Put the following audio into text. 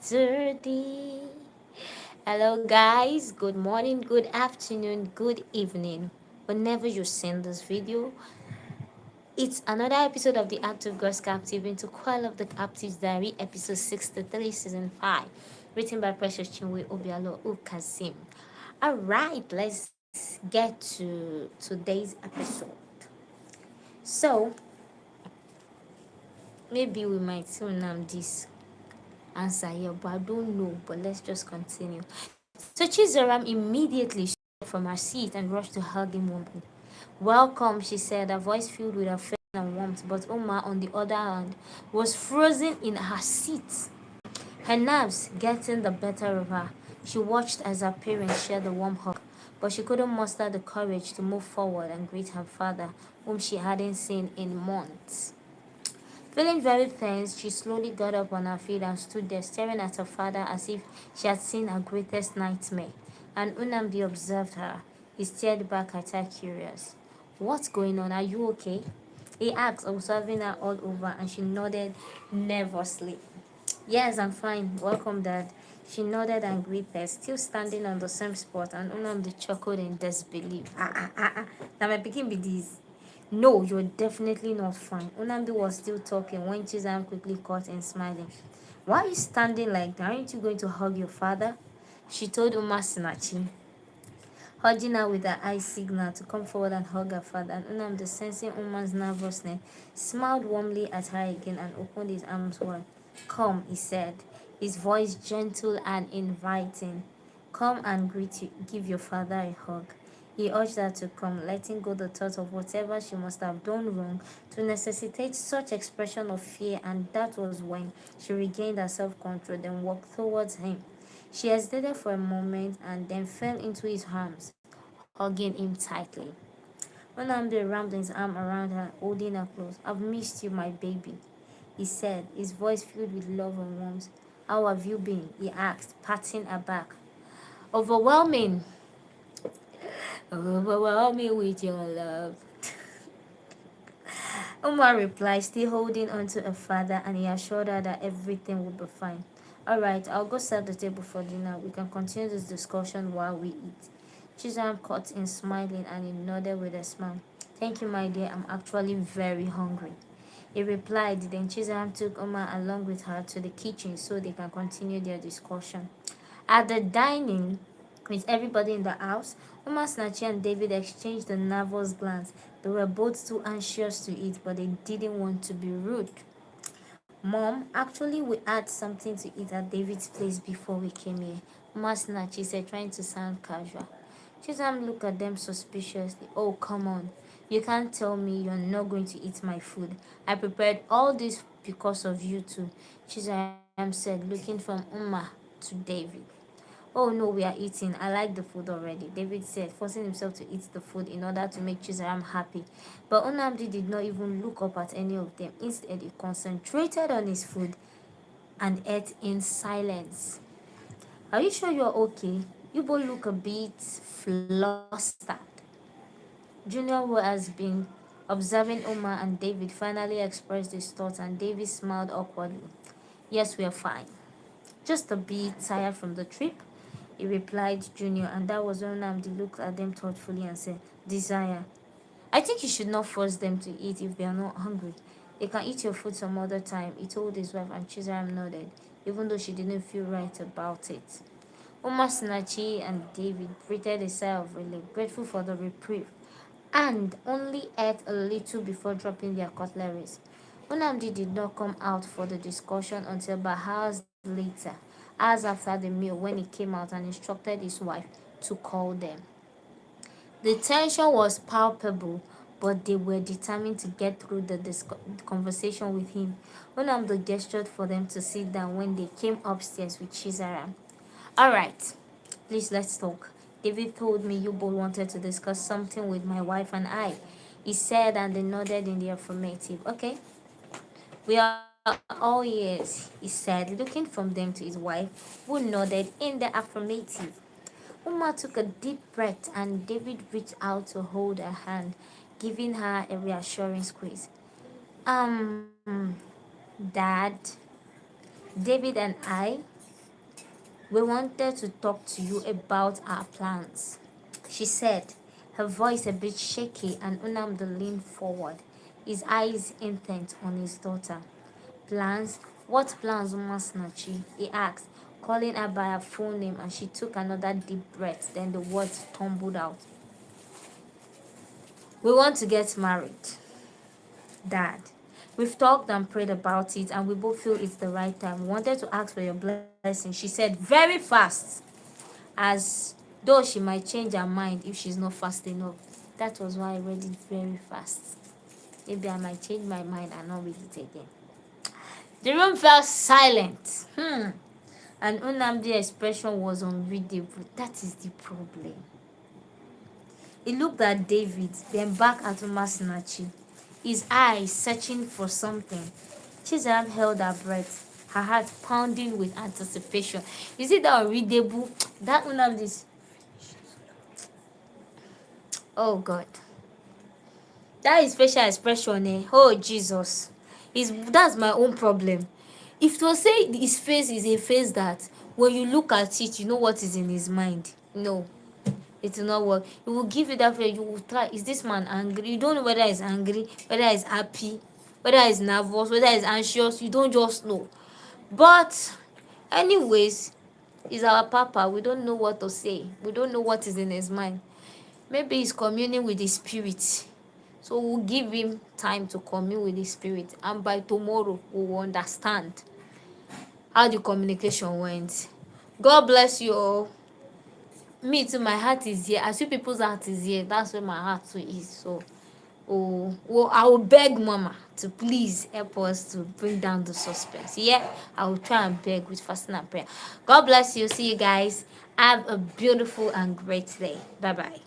dirty. Hello, guys. Good morning, good afternoon, good evening. Whenever you're seeing this video, it's another episode of the Active Girls Captive into Quell of the Captive's Diary, episode 63, season 5, written by Precious Chinwe Obialor-Ukazim. All right, let's get to today's episode. So, maybe we might soon this answer here, but I don't know. But let's just continue. So Chizaram immediately stood up from her seat and rushed to hug him warmly. Welcome, she said, her voice filled with affection and warmth. But Uma, on the other hand, was frozen in her seat, her nerves getting the better of her. She watched as her parents shared the warm hug, but she couldn't muster the courage to move forward and greet her father, whom she hadn't seen in months. Feeling very tense, she slowly got up on her feet and stood there staring at her father as if she had seen her greatest nightmare. And Unamdi observed her. He stared back at her curious. What's going on? Are you okay? He asked, observing her all over, and she nodded nervously. Yes, I'm fine. Welcome, Dad. She nodded and greeted, still standing on the same spot, and Unamdi chuckled in disbelief. Now my picking be this. No, you're definitely not fine. Unamdi was still talking when Chizam quickly caught in smiling. Why are you standing like that? Aren't you going to hug your father? She told Uma Sinachi, urging her with her eye signal to come forward and hug her father. And Unamdi, sensing Uma's nervousness, smiled warmly at her again and opened his arms wide. Come, he said, his voice gentle and inviting. Come and give your father a hug. He urged her to come, letting go the thought of whatever she must have done wrong to necessitate such expression of fear, and that was when she regained her self-control, then walked towards him. She hesitated for a moment and then fell into his arms, hugging him tightly. Onambe wrapped his arm around her, holding her close. I've missed you, my baby, he said, his voice filled with love and warmth. How have you been? He asked, patting her back. Overwhelming. Overwhelming with your love. Omar replied, still holding on to her father, and he assured her that everything would be fine. Alright, I'll go set the table for dinner. We can continue this discussion while we eat. Chizam caught in smiling and he nodded with a smile. Thank you, my dear. I'm actually very hungry. He replied. Then Chizam took Omar along with her to the kitchen so they can continue their discussion. At the dining, with everybody in the house, Omar Snatchy and David exchanged a nervous glance. They were both too anxious to eat, but they didn't want to be rude. Mom, actually we had something to eat at David's place before we came here. Omar Snatchy said, trying to sound casual. Chizam looked at them suspiciously. Oh, come on. You can't tell me you're not going to eat my food. I prepared all this because of you two, Chizam said, looking from Umma to David. Oh no, we are eating. I like the food already, David said, forcing himself to eat the food in order to make Chizaram happy. But Unamdi did not even look up at any of them. Instead, he concentrated on his food and ate in silence. Are you sure you're okay? You both look a bit flustered. Junior, who has been observing Omar and David, finally expressed his thoughts, and David smiled awkwardly. Yes, we are fine. Just a bit tired from the trip, he replied, Junior, and that was when Namdi looked at them thoughtfully and said, Desire, I think you should not force them to eat if they are not hungry. They can eat your food some other time, he told his wife, and Chizaram nodded, even though she didn't feel right about it. Omar Sinachi and David breathed a sigh of relief, grateful for the reprieve, and only ate a little before dropping their cutleries. Unamdi did not come out for the discussion until about hours later, hours after the meal, when he came out and instructed his wife to call them. The tension was palpable, but they were determined to get through the conversation with him. Unamdi gestured for them to sit down when they came upstairs with Chizaram. Alright, please let's talk. David told me you both wanted to discuss something with my wife and I, he said, and they nodded in the affirmative. Okay, we are all ears, he said, looking from them to his wife, who nodded in the affirmative. Uma took a deep breath and David reached out to hold her hand, giving her a reassuring squeeze. Um, Dad, David and I, We wanted to talk to you about our plans, she said, her voice a bit shaky, and Unamdi leaned forward, his eyes intent on his daughter. Plans? What plans, Umasnachi? He asked, calling her by her full name, and she took another deep breath. Then the words tumbled out. We want to get married, Dad. We've talked and prayed about it, and we both feel it's the right time. We wanted to ask for your blessing. She said very fast, as though she might change her mind if she's not fast enough. That was why I read it very fast. Maybe I might change my mind and not read it again. The room fell silent. And Unamdi's expression was unreadable. That is the problem. He looked at David, then back at Umasinachi, his eyes searching for something. Chizam held her breath, her heart pounding with anticipation. You see that unreadable? That Unamdi's. Oh God. That is facial expression, eh? Oh Jesus. That's my own problem. If to say his face is a face that when you look at it, you know what is in his mind. No, it will not work. It will give you that feeling. You will try. Is this man angry? You don't know whether he's angry, whether he's happy, whether he's nervous, whether he's anxious. You don't just know. But anyways, he's our papa. We don't know what to say. We don't know what is in his mind. Maybe he's communing with his spirit. So we'll give him time to commune with his spirit. And by tomorrow, we will understand how the communication went. God bless you all. Me too, my heart is here. As you people's heart is here, that's where my heart too is. So I will beg Mama to please help us to bring down the suspense. Yeah, I will try and beg with fasting and prayer. God bless you. See you guys. Have a beautiful and great day. Bye bye.